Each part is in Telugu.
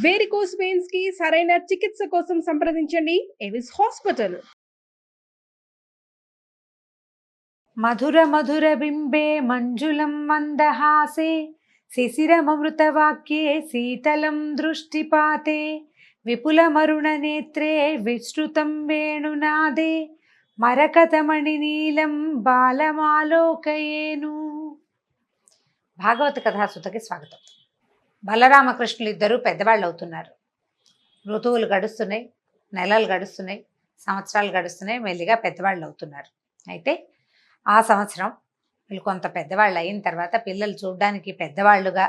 వేరికోస్ వెయిన్స్ కి సరైన చికిత్స కోసం సంప్రదించండి ఎవిస్ హాస్పిటల్. మధుర మధుర బింబే మంజులం మందహాసే శిశిరమృతవాక్యే శీతలం దృష్టిపాతే విపులమరుణ నేత్రే విస్తృతం వేణునాదే మరకతమణి నీలం బాలమాలోకయేను. భాగవత కథాసుతకి స్వాగతం. బలరామకృష్ణులు ఇద్దరూ పెద్దవాళ్ళు అవుతున్నారు. ఋతువులు గడుస్తున్నాయి, నెలలు గడుస్తున్నాయి, సంవత్సరాలు గడుస్తున్నాయి, మెల్లిగా పెద్దవాళ్ళు అవుతున్నారు. అయితే ఆ సంవత్సరం వీళ్ళు కొంత పెద్దవాళ్ళు అయిన తర్వాత పిల్లలు చూడడానికి పెద్దవాళ్ళుగా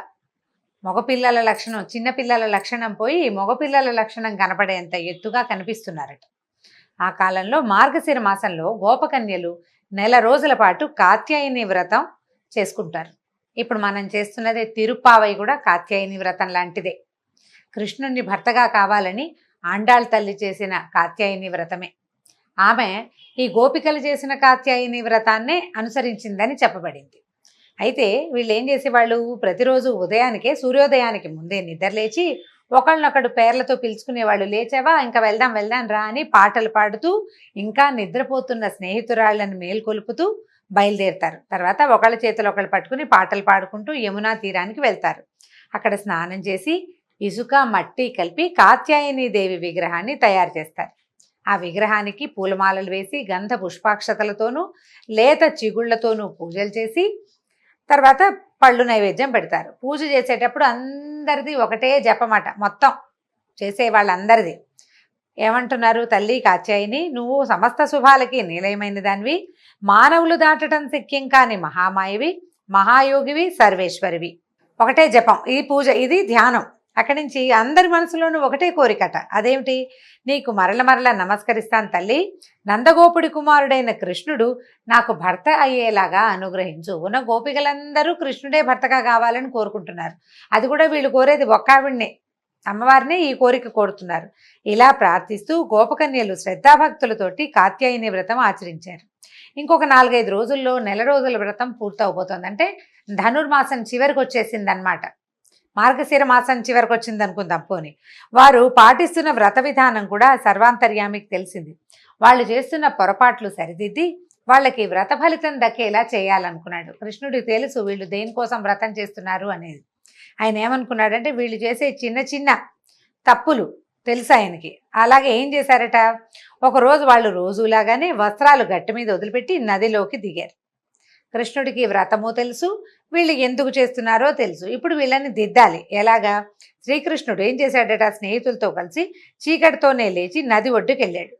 మగపిల్లల లక్షణం, చిన్నపిల్లల లక్షణం పోయి మగపిల్లల లక్షణం కనపడేంత ఎత్తుగా కనిపిస్తున్నారట. ఆ కాలంలో మార్గశిర మాసంలో గోపకన్యలు నెల రోజుల పాటు కాత్యాయని వ్రతం చేసుకుంటారు. ఇప్పుడు మనం చేస్తున్నదే తిరుప్పావై కూడా కాత్యాయని వ్రతం లాంటిదే. కృష్ణుణ్ణి భర్తగా కావాలని ఆండాళ్ తల్లి చేసిన కాత్యాయని వ్రతమే. ఆమె ఈ గోపికలు చేసిన కాత్యాయని వ్రతాన్నే అనుసరించిందని చెప్పబడింది. అయితే వీళ్ళు ఏం చేసేవాళ్ళు, ప్రతిరోజు ఉదయానికే సూర్యోదయానికి ముందే నిద్రలేచి ఒకళ్ళనొకడు పేర్లతో పిలుచుకునేవాళ్ళు. లేచావా, ఇంకా వెళ్దాం వెళ్దాం రా అని పాటలు పాడుతూ ఇంకా నిద్రపోతున్న స్నేహితురాళ్లను మేల్కొలుపుతూ బయలుదేరుతారు. తర్వాత ఒకళ్ళ చేతులు ఒకళ్ళు పట్టుకుని పాటలు పాడుకుంటూ యమునా తీరానికి వెళ్తారు. అక్కడ స్నానం చేసి ఇసుక మట్టి కలిపి కాత్యాయని దేవి విగ్రహాన్ని తయారు చేస్తారు. ఆ విగ్రహానికి పూలమాలలు వేసి గంధ పుష్పాక్షతలతోనూ లేత చిగుళ్లతోనూ పూజలు చేసి తర్వాత పళ్ళు నైవేద్యం పెడతారు. పూజ చేసేటప్పుడు అందరిది ఒకటే జపమాట, మొత్తం చేసే వాళ్ళందరిది. ఏమంటున్నారు, తల్లి కాత్యాయని, నువ్వు సమస్త శుభాలకి నిలయమైన దానివి, మానవులు దాటడం శక్యం కాని మహామాయవి, మహాయోగివి, సర్వేశ్వరివి. ఒకటే జపం, ఈ పూజ, ఇది ధ్యానం. అక్కడి నుంచి అందరి మనసులోనూ ఒకటే కోరికట. అదేమిటి, నీకు మరల మరల నమస్కరిస్తాను తల్లి, నందగోపుడి కుమారుడైన కృష్ణుడు నాకు భర్త అయ్యేలాగా అనుగ్రహించు. ఉన్న గోపికలందరూ కృష్ణుడే భర్తగా కావాలని కోరుకుంటున్నారు. అది కూడా వీళ్ళు కోరేది ఒక్కావిడ్నే, అమ్మవారిని ఈ కోరిక కోరుతున్నారు. ఇలా ప్రార్థిస్తూ గోపకన్యలు శ్రద్ధాభక్తులతోటి కాత్యాయని వ్రతం ఆచరించారు. ఇంకొక 4-5 రోజుల్లో నెల రోజుల వ్రతం పూర్తవబోతోంది. అంటే ధనుర్మాసం చివరికి వచ్చేసిందనమాట. మార్గశిర మాసం చివరికి వచ్చింది అనుకుందాం పోని. వారు పాటిస్తున్న వ్రత విధానం కూడా సర్వాంతర్యామికి తెలిసింది. వాళ్ళు చేస్తున్న పొరపాట్లు సరిదిద్ది వాళ్ళకి వ్రత ఫలితం దక్కేలా చేయాలనుకున్నాడు. కృష్ణుడికి తెలుసు వీళ్ళు దేనికోసం వ్రతం చేస్తున్నారు అనేది. ఆయన ఏమనుకున్నాడంటే వీళ్ళు చేసే చిన్న చిన్న తప్పులు తెలుసు ఆయనకి. అలాగే ఏం చేశారట, ఒకరోజు వాళ్ళు రోజులాగానే వస్త్రాలు గట్టి మీద వదిలిపెట్టి నదిలోకి దిగారు. కృష్ణుడికి వ్రతము తెలుసు, వీళ్ళు ఎందుకు చేస్తున్నారో తెలుసు. ఇప్పుడు వీళ్ళని దిద్దాలి. ఎలాగా, శ్రీకృష్ణుడు ఏం చేశాడట, స్నేహితులతో కలిసి చీకటితోనే లేచి నది ఒడ్డుకు వెళ్ళాడు.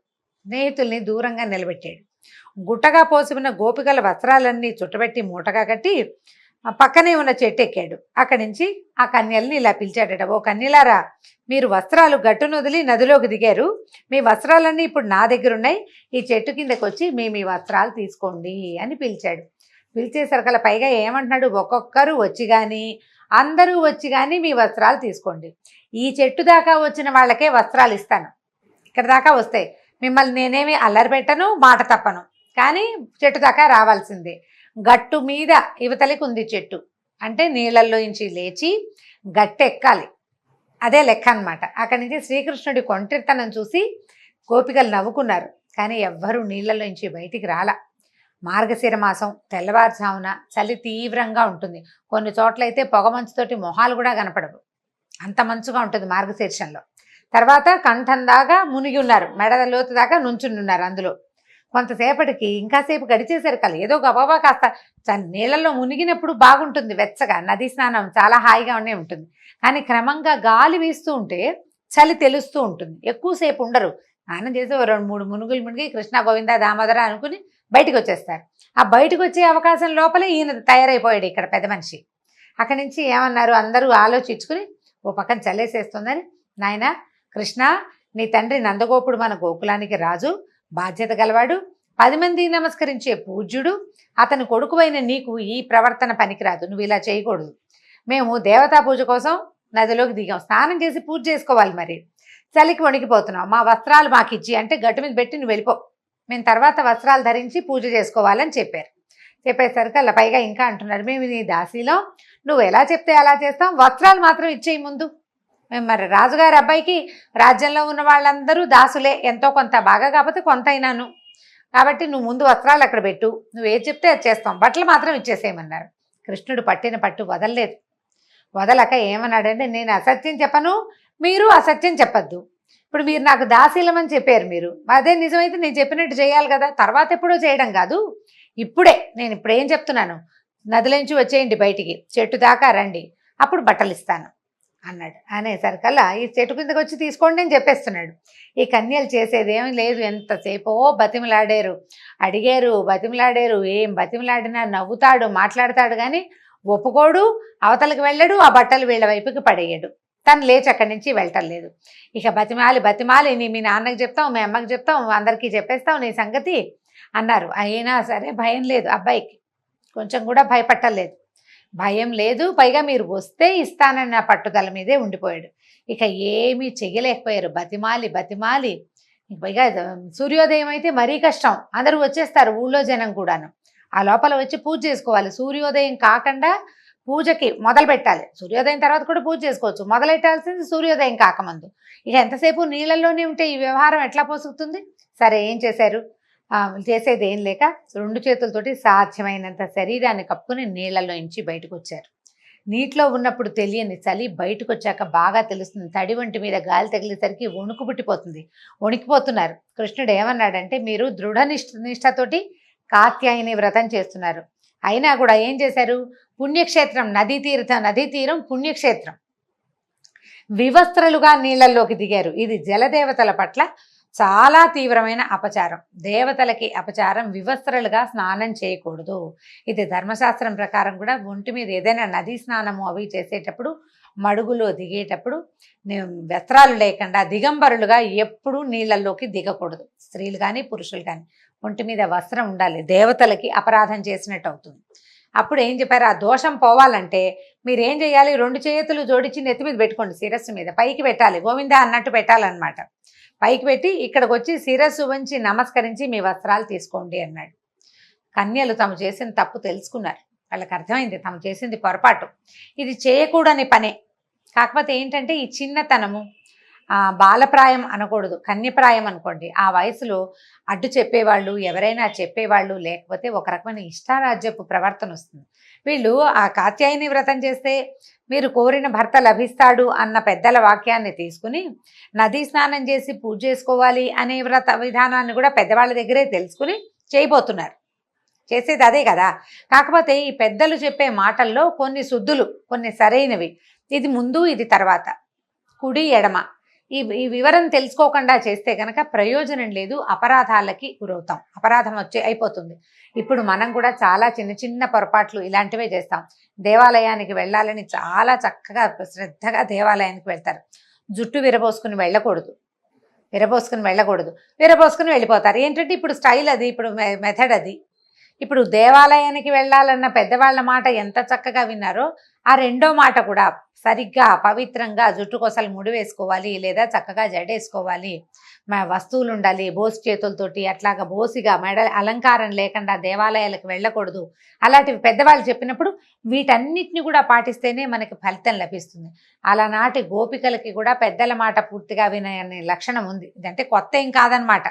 స్నేహితుల్ని దూరంగా నిలబెట్టాడు. గుట్టగా పోసి ఉన్న గోపికల వస్త్రాలన్నీ చుట్టబెట్టి మూటగా కట్టి పక్కనే ఉన్న చెట్టు ఎక్కాడు. అక్కడి నుంచి ఆ కన్యల్ని ఇలా పిలిచాడట, ఓ కన్యలారా, మీరు వస్త్రాలు గట్టును వదిలి నదిలోకి దిగారు, మీ వస్త్రాలన్నీ ఇప్పుడు నా దగ్గర ఉన్నాయి, ఈ చెట్టు కిందకు వచ్చి మీ వస్త్రాలు తీసుకోండి అని పిలిచాడు. పిలిచేసరికల పైగా ఏమంటున్నాడు, ఒక్కొక్కరు వచ్చి కానీ అందరూ వచ్చి కానీ మీ వస్త్రాలు తీసుకోండి, ఈ చెట్టు దాకా వచ్చిన వాళ్ళకే వస్త్రాలు ఇస్తాను, ఇక్కడ దాకా వస్తాయి, మిమ్మల్ని నేనేమి అల్లరి పెట్టను, మాట తప్పను, కానీ చెట్టు దాకా రావాల్సిందే. గట్టు మీద యువతలికి ఉంది చెట్టు అంటే నీళ్ళల్లో నుంచి లేచి గట్టెక్కాలి, అదే లెక్క అనమాట. అక్కడి నుంచి శ్రీకృష్ణుడి కొంటితనం చూసి గోపికలు నవ్వుకున్నారు. కానీ ఎవ్వరూ నీళ్ళలో నుంచి బయటికి రాలా. మార్గశిర మాసం తెల్లవారుజామున చలి తీవ్రంగా ఉంటుంది. కొన్ని చోట్లయితే పొగమంచుతోటి మొహాలు కూడా కనపడవు, అంత మంచుగా ఉంటుంది మార్గశీర్షంలో. తర్వాత కంఠం దాకా మునిగి ఉన్నారు, మెడ లోతు దాకా నుంచుని ఉన్నారు. అందులో కొంతసేపటికి ఇంకాసేపు గడిచేసరికి ఏదో గబాబా కాస్త నీళ్ళల్లో మునిగినప్పుడు బాగుంటుంది, వెచ్చగా నదీ స్నానం చాలా హాయిగా ఉంటుంది. కానీ క్రమంగా గాలి వీస్తూ ఉంటే చలి తెలుస్తూ ఉంటుంది. ఎక్కువసేపు ఉండరు, స్నానం చేసి 2-3 మునుగులు మునిగి కృష్ణ గోవింద దామోదర అనుకుని బయటకు వచ్చేస్తారు. ఆ బయటకు వచ్చే అవకాశం లోపలే ఈయన తయారైపోయాడు ఇక్కడ పెద్ద మనిషి. అక్కడి నుంచి ఏమన్నారు, అందరూ ఆలోచించుకుని ఓ పక్కన చల్లేసేస్తుందని, నాయన కృష్ణ, నీ తండ్రి నందగోపుడు మన గోకులానికి రాజు, బాధ్యత గలవాడు, 10 మంది నమస్కరించే పూజ్యుడు, అతని కొడుకువైన నీకు ఈ ప్రవర్తన పనికిరాదు, నువ్వు ఇలా చేయకూడదు. మేము దేవతా పూజ కోసం నదిలోకి దిగాం, స్నానం చేసి పూజ చేసుకోవాలి, మరి చలికి వణికిపోతున్నాం, మా వస్త్రాలు మాకు ఇచ్చి అంటే గట్టు మీద పెట్టి నువ్వు వెళ్ళిపో, మేము తర్వాత వస్త్రాలు ధరించి పూజ చేసుకోవాలని చెప్పారు. చెప్పేసరికి అలా పైగా ఇంకా అంటున్నారు, మేము నీ దాసీలో, నువ్వు ఎలా చెప్తే అలా చేస్తాం, వస్త్రాలు మాత్రం ఇచ్చేయి ముందు, మరి రాజుగారి అబ్బాయికి రాజ్యంలో ఉన్న వాళ్ళందరూ దాసులే, ఎంతో కొంత, బాగా కాకపోతే కొంత అయినాను. కాబట్టి నువ్వు ముందు వస్త్రాలు అక్కడ పెట్టు, నువ్వు ఏది చెప్తే అది చేస్తాం, బట్టలు మాత్రం ఇచ్చేసేయమన్నారు. కృష్ణుడు పట్టిన పట్టు వదలలేదు. వదలక ఏమన్నాడంటే, నేను అసత్యం చెప్పను, మీరు అసత్యం చెప్పద్దు. ఇప్పుడు మీరు నాకు దాసీలమని చెప్పారు, మీరు అదే నిజమైతే నేను చెప్పినట్టు చేయాలి కదా, తర్వాత ఎప్పుడో చేయడం కాదు, ఇప్పుడే. నేను ఇప్పుడు ఏం చెప్తున్నాను, నదిలోంచి వచ్చేయండి బయటికి, చెట్టు దాకా రండి, అప్పుడు బట్టలు ఇస్తాను అన్నాడు. అనేసరికల్లా ఈ చెట్టు కిందకి వచ్చి తీసుకోండి అని చెప్పేస్తున్నాడు. ఈ కన్యలు చేసేది ఏమీ లేదు, ఎంతసేపో బతిమలాడారు, అడిగారు, బతిమలాడారు. ఏం బతిమలాడినా నవ్వుతాడు, మాట్లాడతాడు, కానీ ఒప్పుకోడు, అవతలకి వెళ్ళడు, ఆ బట్టలు వీళ్ళ వైపుకి పడేయడు. తను లేచి అక్కడి నుంచి వెళ్ళటం లేదు. ఇక బతిమాలి నీ మీ నాన్నకి చెప్తావు, మీ అమ్మకి చెప్తావు, అందరికీ చెప్పేస్తావు నీ సంగతి అన్నారు. అయినా సరే భయం లేదు అబ్బాయికి, కొంచెం కూడా భయపట్టలేదు, భయం లేదు. పైగా మీరు వస్తే ఇస్తానన్న పట్టుదల మీదే ఉండిపోయాడు. ఇక ఏమీ చెయ్యలేకపోయారు. బతిమాలి పైగా సూర్యోదయం అయితే మరీ కష్టం, అందరూ వచ్చేస్తారు, ఊళ్ళో జనం కూడాను. ఆ లోపల వచ్చి పూజ చేసుకోవాలి. సూర్యోదయం కాకుండా పూజకి మొదలు పెట్టాలి. సూర్యోదయం తర్వాత కూడా పూజ చేసుకోవచ్చు, మొదలెట్టాల్సింది సూర్యోదయం కాకముందు. ఇక ఎంతసేపు నీళ్ళల్లోనే ఉంటే ఈ వ్యవహారం ఎట్లా పోసుకుతుంది? సరే ఏం చేశారు, చేసేది ఏం లేక 2 చేతులతోటి సాధ్యమైనంత శరీరాన్ని కప్పుకుని నీళ్లలో నుంచి బయటకు వచ్చారు. నీటిలో ఉన్నప్పుడు తెలియని చలి బయటకు వచ్చాక బాగా తెలుస్తుంది. తడి వంటి మీద గాలి తగిలేసరికి వణుకు పుట్టిపోతుంది, వణికిపోతున్నారు. కృష్ణుడు ఏమన్నాడంటే, మీరు దృఢ నిష్ఠతోటి కాత్యాయని వ్రతం చేస్తున్నారు, అయినా కూడా ఏం చేశారు, పుణ్యక్షేత్రం, నదీ తీరం పుణ్యక్షేత్రం, వివస్త్రలుగా నీళ్లలోకి దిగారు. ఇది జలదేవతల పట్ల చాలా తీవ్రమైన అపచారం. దేవతలకి అపచారం, వివస్త్రలుగా స్నానం చేయకూడదు. ఇది ధర్మశాస్త్రం ప్రకారం కూడా ఒంటి మీద ఏదైనా నదీ స్నానము అవి చేసేటప్పుడు, మడుగులో దిగేటప్పుడు వస్త్రాలు లేకుండా దిగంబరులుగా ఎప్పుడూ నీళ్ళల్లోకి దిగకూడదు. స్త్రీలు కానీ పురుషులు కానీ ఒంటి మీద వస్త్రం ఉండాలి, దేవతలకి అపరాధం చేసినట్టు అవుతుంది. అప్పుడు ఏం చెప్పారు, ఆ దోషం పోవాలంటే మీరేం చేయాలి, 2 చేతులు జోడించి నెత్తి మీద పెట్టుకోండి, శిరస్సు మీద పైకి పెట్టాలి, గోవింద అన్నట్టు పెట్టాలన్నమాట. పైకి పెట్టి ఇక్కడికి వచ్చి శిరస్సు వంచి నమస్కరించి మీ వస్త్రాలు తీసుకోండి అన్నాడు. కన్యలు తాము చేసిన తప్పు తెలుసుకున్నారు, వాళ్ళకి అర్థమైంది తాము చేసింది పొరపాటు, ఇది చేయకూడని పనే. కాకపోతే ఏంటంటే ఈ చిన్నతనము, బాలప్రాయం అనకూడదు, కన్యప్రాయం అనుకోండి, ఆ వయసులో అడ్డు చెప్పేవాళ్ళు, ఎవరైనా చెప్పేవాళ్ళు లేకపోతే ఒక రకమైన ఇష్టారాజ్యపు ప్రవర్తన వస్తుంది. వీళ్ళు ఆ కాత్యాయని వ్రతం చేస్తే మీరు కోరిన భర్త లభిస్తాడు అన్న పెద్దల వాక్యాన్ని తీసుకుని నదీ స్నానం చేసి పూజ చేసుకోవాలి అనే వ్రత విధానాన్ని కూడా పెద్దవాళ్ళ దగ్గరే తెలుసుకుని చేయబోతున్నారు. చేసేది అదే కదా. కాకపోతే ఈ పెద్దలు చెప్పే మాటల్లో కొన్ని శుద్ధులు, కొన్ని సరైనవి, ఇది ముందు ఇది తర్వాత, కుడి ఎడమ, ఈ వివరం తెలుసుకోకుండా చేస్తే కనుక ప్రయోజనం లేదు, అపరాధాలకి గురవుతాం, అపరాధం అయిపోతుంది. ఇప్పుడు మనం కూడా చాలా చిన్న చిన్న పొరపాట్లు ఇలాంటివే చేస్తాం. దేవాలయానికి వెళ్ళాలని చాలా చక్కగా శ్రద్ధగా దేవాలయానికి వెళ్తారు, జుట్టు విరబోసుకుని వెళ్ళకూడదు, విరబోసుకుని వెళ్ళిపోతారు. ఏంటంటే ఇప్పుడు స్టైల్ అది, ఇప్పుడు మెథడ్ అది. ఇప్పుడు దేవాలయానికి వెళ్ళాలన్న పెద్దవాళ్ళ మాట ఎంత చక్కగా విన్నారో, ఆ రెండో మాట కూడా సరిగ్గా పవిత్రంగా జుట్టు కొసలు ముడి వేసుకోవాలి, లేదా చక్కగా జడేసుకోవాలి, వస్తువులు ఉండాలి, బోసి చేతులతోటి అట్లాగా బోసిగా మెడ అలంకారం లేకుండా దేవాలయాలకు వెళ్ళకూడదు. అలాంటివి పెద్దవాళ్ళు చెప్పినప్పుడు వీటన్నిటిని కూడా పాటిస్తేనే మనకి ఫలితం లభిస్తుంది. అలానాటి గోపికలకి కూడా పెద్దల మాట పూర్తిగా వినే లక్షణం ఉంది. ఇదంటే కొత్త ఏం కాదనమాట,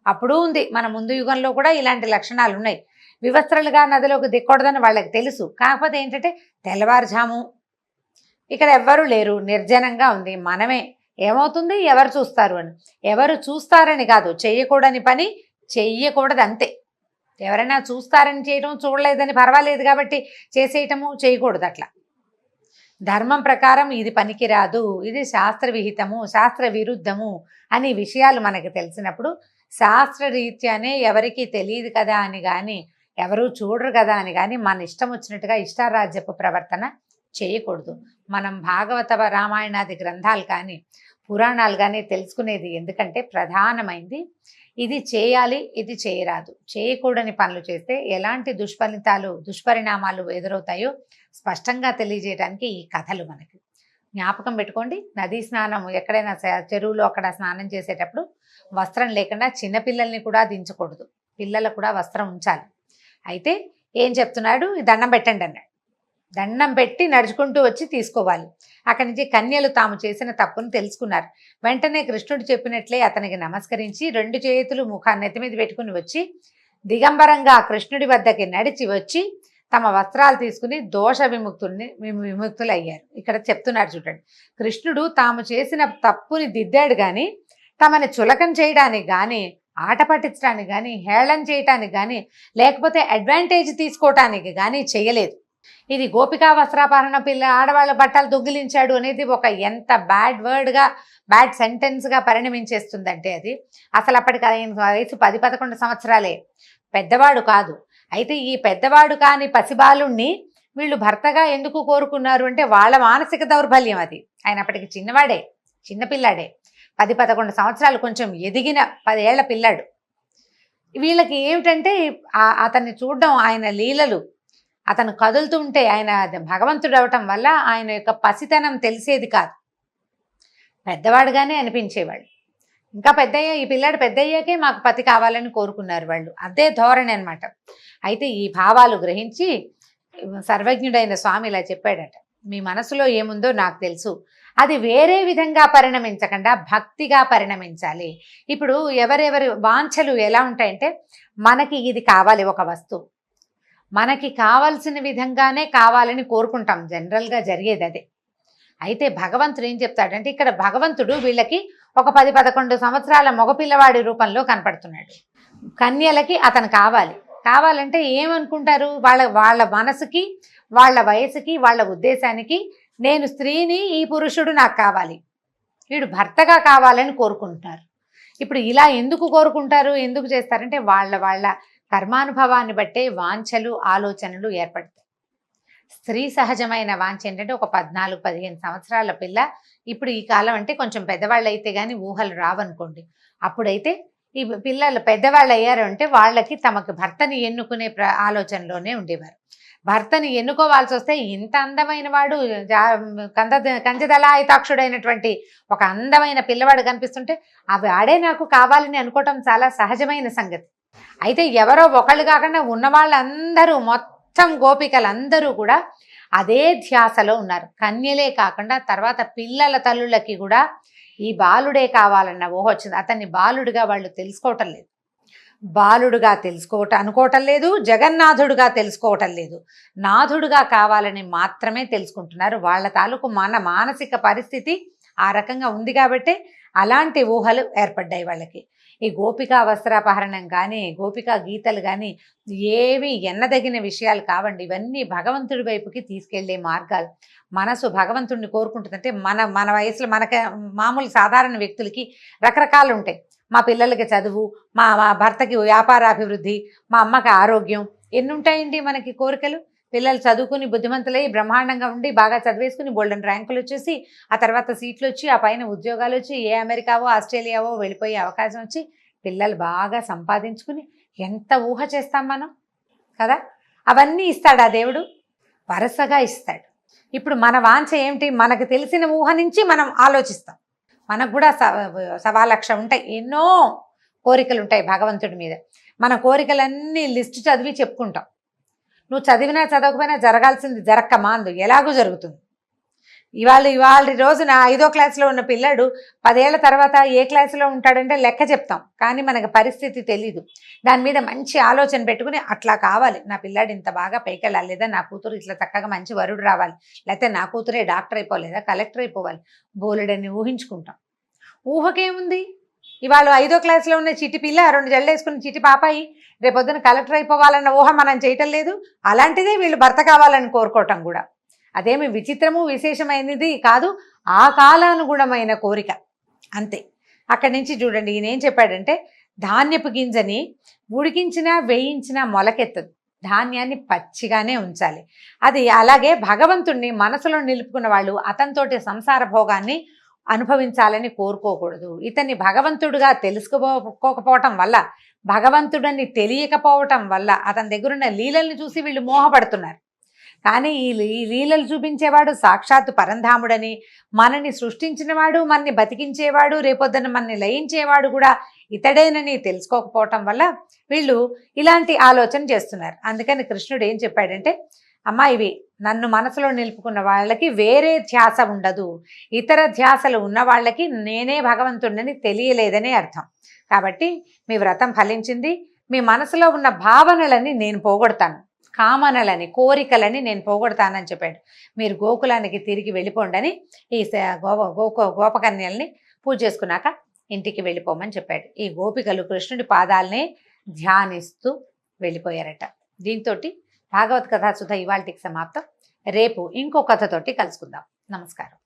అప్పుడు ఉంది, మన ముందు యుగంలో కూడా ఇలాంటి లక్షణాలు ఉన్నాయి. వివస్త్రలుగా నదిలోకి దిక్కకూడదని వాళ్ళకి తెలుసు. కాకపోతే ఏంటంటే తెల్లవారుజాము, ఇక్కడ ఎవ్వరూ లేరు, నిర్జనంగా ఉంది, మనమే, ఏమవుతుంది, ఎవరు చూస్తారు అని. ఎవరు చూస్తారని కాదు, చెయ్యకూడని పని చెయ్యకూడదు అంతే. ఎవరైనా చూస్తారని చేయటం, చూడలేదని పర్వాలేదు కాబట్టి చేసేయటము చేయకూడదు. అట్లా ధర్మం ప్రకారం ఇది పనికిరాదు, ఇది శాస్త్ర విహితము, శాస్త్ర విరుద్ధము అని విషయాలు మనకి తెలిసినప్పుడు శాస్త్రరీత్యానే ఎవరికి తెలియదు కదా అని కానీ, ఎవరు చూడరు కదా అని కానీ మన ఇష్టం వచ్చినట్టుగా ఇష్టారాజ్యపు ప్రవర్తన చేయకూడదు. మనం భాగవత రామాయణాది గ్రంథాలు కానీ పురాణాలు కానీ తెలుసుకునేది ఎందుకంటే ప్రధానమైంది ఇది చేయాలి, ఇది చేయరాదు. చేయకూడని పనులు చేస్తే ఎలాంటి దుష్పరిణామాలు ఎదురవుతాయో స్పష్టంగా తెలియజేయడానికి ఈ కథలు మనకి జ్ఞాపకం పెట్టుకోండి. నదీ స్నానం ఎక్కడైనా చెరువులో అక్కడ స్నానం చేసేటప్పుడు వస్త్రం లేకుండా చిన్నపిల్లల్ని కూడా దించకూడదు, పిల్లలకు కూడా వస్త్రం ఉంచాలి. అయితే ఏం చెప్తున్నాడు, దండం పెట్టండి అన్నాడు. దండం పెట్టి నడుచుకుంటూ వచ్చి తీసుకోవాలి. అక్కడి నుంచి కన్యలు తాము చేసిన తప్పును తెలుసుకున్నారు. వెంటనే కృష్ణుడు చెప్పినట్లే అతనికి నమస్కరించి 2 చేతులు నెత్తి మీద పెట్టుకుని వచ్చి దిగంబరంగా కృష్ణుడి వద్దకి నడిచి వచ్చి తమ వస్త్రాలు తీసుకుని దోష విముక్తులయ్యారు. ఇక్కడ చెప్తున్నారు చూడండి, కృష్ణుడు తాము చేసిన తప్పుని దిద్దాడు కానీ తమని చులకం చేయడానికి కానీ ఆట పట్టించడానికి కానీ హేళన చేయటానికి కానీ లేకపోతే అడ్వాంటేజ్ తీసుకోవటానికి కానీ చేయలేదు. ఇది గోపికా వస్త్రాపహరణ పిల్ల ఆడవాళ్ళ బట్టలు దొంగిలించాడు అనేది ఒక ఎంత బ్యాడ్ సెంటెన్స్గా పరిణమించేస్తుందంటే అది అసలు అప్పటికి ఆయన వయసు 10-11 సంవత్సరాలే, పెద్దవాడు కాదు. అయితే ఈ పెద్దవాడు కాని పసిబాలుణ్ణి వీళ్ళు భర్తగా ఎందుకు కోరుకున్నారు అంటే వాళ్ళ మానసిక దౌర్బల్యం అది. ఆయన అప్పటికి చిన్నవాడే, చిన్నపిల్లాడే, 10-11 సంవత్సరాలు, కొంచెం ఎదిగిన 10 ఏళ్ల పిల్లాడు. వీళ్ళకి ఏమిటంటే అతన్ని చూడడం, ఆయన లీలలు, అతను కదులుతుంటే ఆయన భగవంతుడు అవటం వల్ల ఆయన యొక్క పసితనం తెలిసేది కాదు, పెద్దవాడుగానే అనిపించేవాళ్ళు. ఇంకా ఈ పిల్లాడు పెద్దయ్యాకే మాకు పతి కావాలని కోరుకున్నారు వాళ్ళు, అదే ధోరణి అనమాట. అయితే ఈ భావాలు గ్రహించి సర్వజ్ఞుడైన స్వామి ఇలా చెప్పాడట, మీ మనసులో ఏముందో నాకు తెలుసు, అది వేరే విధంగా పరిణమించకుండా భక్తిగా పరిణమించాలి. ఇప్పుడు ఎవరెవరి వాంఛలు ఎలా ఉంటాయంటే, మనకి ఇది కావాలి, ఒక వస్తువు మనకి కావాల్సిన విధంగానే కావాలని కోరుకుంటాం, జనరల్గా జరిగేది అదే. అయితే భగవంతుడు ఏం చెప్తాడంటే, ఇక్కడ భగవంతుడు వీళ్ళకి ఒక 10-11 సంవత్సరాల మగపిల్లవాడి రూపంలో కనపడుతున్నాడు. కన్యలకి అతను కావాలంటే ఏమనుకుంటారు, వాళ్ళ మనసుకి, వాళ్ళ వయసుకి, వాళ్ళ ఉద్దేశానికి నేను స్త్రీని, ఈ పురుషుడు నాకు కావాలి, వీడు భర్తగా కావాలని కోరుకుంటున్నారు. ఇప్పుడు ఇలా ఎందుకు కోరుకుంటారు, ఎందుకు చేస్తారంటే వాళ్ళ కర్మానుభవాన్ని బట్టే వాంఛలు, ఆలోచనలు ఏర్పడతాయి. స్త్రీ సహజమైన వాంఛ ఏంటంటే ఒక 14-15 సంవత్సరాల పిల్ల, ఇప్పుడు ఈ కాలం అంటే కొంచెం పెద్దవాళ్ళు అయితే కానీ ఊహలు రావనుకోండి, అప్పుడైతే ఈ పిల్లలు పెద్దవాళ్ళు అయ్యారు అంటే వాళ్ళకి తమకు భర్తని ఎన్నుకునే ఆలోచనలోనే ఉండేవారు. భర్తని ఎన్నుకోవాల్సి వస్తే ఇంత అందమైన వాడు, కంజదళాయుతాక్షుడైనటువంటి ఒక అందమైన పిల్లవాడు కనిపిస్తుంటే వాడే నాకు కావాలని అనుకోవటం చాలా సహజమైన సంగతి. అయితే ఎవరో ఒకళ్ళు కాకుండా ఉన్న వాళ్ళందరూ, మొత్తం గోపికలందరూ కూడా అదే ధ్యాసలో ఉన్నారు. కన్యలే కాకుండా తర్వాత పిల్లల తల్లులకి కూడా ఈ బాలుడే కావాలన్న ఊహ వచ్చింది. అతన్ని బాలుడిగా వాళ్ళు తెలుసుకోవటం లేదు, బాలుడుగా అనుకోవటం లేదు, జగన్నాథుడుగా తెలుసుకోవటం లేదు, నాథుడుగా కావాలని మాత్రమే తెలుసుకుంటున్నారు. వాళ్ళ తాలూకు మానసిక పరిస్థితి ఆ రకంగా ఉంది కాబట్టే అలాంటి ఊహలు ఏర్పడ్డాయి వాళ్ళకి. ఈ గోపికా వస్త్రాపహరణం కానీ, గోపికా గీతలు కానీ ఏవి ఎన్నదగిన విషయాలు కావండి. ఇవన్నీ భగవంతుడి వైపుకి తీసుకెళ్లే మార్గాలు. మనసు భగవంతుడిని కోరుకుంటుందంటే మన వయసులో మామూలు సాధారణ వ్యక్తులకి రకరకాలు ఉంటాయి. మా పిల్లలకి చదువు, మా భర్తకి వ్యాపారాభివృద్ధి, మా అమ్మకి ఆరోగ్యం, ఎన్ని ఉంటాయండి మనకి కోరికలు. పిల్లలు చదువుకుని బుద్ధిమంతులై బ్రహ్మాండంగా ఉండి బాగా చదివేసుకుని బోల్డెన్ ర్యాంకులు వచ్చేసి, ఆ తర్వాత సీట్లు వచ్చి, ఆ పైన ఉద్యోగాలు వచ్చి, ఏ అమెరికావో ఆస్ట్రేలియావో వెళ్ళిపోయే అవకాశం వచ్చి, పిల్లలు బాగా సంపాదించుకుని ఎంత ఊహ చేస్తాం మనం కదా. అవన్నీ ఇస్తాడు ఆ దేవుడు, వరుసగా ఇస్తాడు. ఇప్పుడు మన వాంఛ ఏమిటి, మనకు తెలిసిన ఊహ నుంచి మనం ఆలోచిస్తాం. మనకు కూడా 1,00,000 ఉంటాయి, ఎన్నో కోరికలు ఉంటాయి భగవంతుడి మీద. మన కోరికలన్నీ లిస్టు చదివి చెప్పుకుంటాం. నువ్వు చదివినా చదవకపోయినా జరగాల్సింది జరక్క మాందు, ఎలాగూ జరుగుతుంది. ఇవాళ రోజున 5వ క్లాసులో ఉన్న పిల్లాడు 10 ఏళ్ల తర్వాత ఏ క్లాసులో ఉంటాడంటే లెక్క చెప్తాం, కానీ మనకు పరిస్థితి తెలీదు. దాని మీద మంచి ఆలోచన పెట్టుకుని అట్లా కావాలి, నా పిల్లాడు ఇంత బాగా పైకి వెళ్ళాలి, లేదా నా కూతురు ఇట్లా చక్కగా మంచి వరుడు రావాలి, లేకపోతే నా కూతురే డాక్టర్ అయిపోలేదా, కలెక్టర్ అయిపోవాలి, బోలెడని ఊహించుకుంటాం. ఊహకేముంది, ఇవాళ 5వ క్లాసులో ఉన్న చిట్టి పిల్ల, 2 జళ్ళు వేసుకుని చిట్టి పాపాయి రేపొద్దున కలెక్టర్ అయిపోవాలన్న ఊహ మనం చేయటం లేదు. అలాంటిదే వీళ్ళు భర్త కావాలని కోరుకోవటం కూడా అదేమి విచిత్రము విశేషమైనది కాదు, ఆ కాలానుగుణమైన కోరిక అంతే. అక్కడి నుంచి చూడండి ఈయన ఏం చెప్పాడంటే, ధాన్యపు గింజని ఉడికించినా వేయించినా మొలకెత్తదు, ధాన్యాన్ని పచ్చిగానే ఉంచాలి. అది అలాగే భగవంతుణ్ణి మనసులో నిలుపుకున్న వాళ్ళు అతనితోటి సంసార భోగాన్ని అనుభవించాలని కోరుకోకూడదు. ఇతన్ని భగవంతుడుగా తెలుసుకోకపోవటం వల్ల, భగవంతుడని తెలియకపోవటం వల్ల అతని దగ్గరున్న లీలల్ని చూసి వీళ్ళు మోహపడుతున్నారు. కానీ ఈ లీలలు చూపించేవాడు సాక్షాత్తు పరంధాముడని, మనని సృష్టించినవాడు, మనని బతికించేవాడు, రేపొద్దున మనని లయించేవాడు కూడా ఇతడేనని తెలుసుకోకపోవటం వల్ల వీళ్ళు ఇలాంటి ఆలోచన చేస్తున్నారు. అందుకని కృష్ణుడు ఏం చెప్పాడంటే, అమ్మా ఇవి నన్ను మనసులో నిలుపుకున్న వాళ్ళకి వేరే ధ్యాస ఉండదు, ఇతర ధ్యాసలు ఉన్న వాళ్ళకి నేనే భగవంతుడిని తెలియలేదని అర్థం. కాబట్టి మీ వ్రతం ఫలించింది. మీ మనసులో ఉన్న భావనలని నేను పోగొడతాను, కామనలని కోరికలని నేను పోగొడతానని చెప్పాడు. మీరు గోకులానికి తిరిగి వెళ్ళిపోండి అని ఈ గోపకన్యల్ని పూజ చేసుకున్నాక ఇంటికి వెళ్ళిపోమని చెప్పాడు. ఈ గోపికలు కృష్ణుడి పాదాలని ధ్యానిస్తూ వెళ్ళిపోయారట. దీంతో భాగవత్ కథా సుధ ఇవాళకి సమాప్తం. రేపు ఇంకో కథతోటి కలుసుకుందాం. నమస్కారం.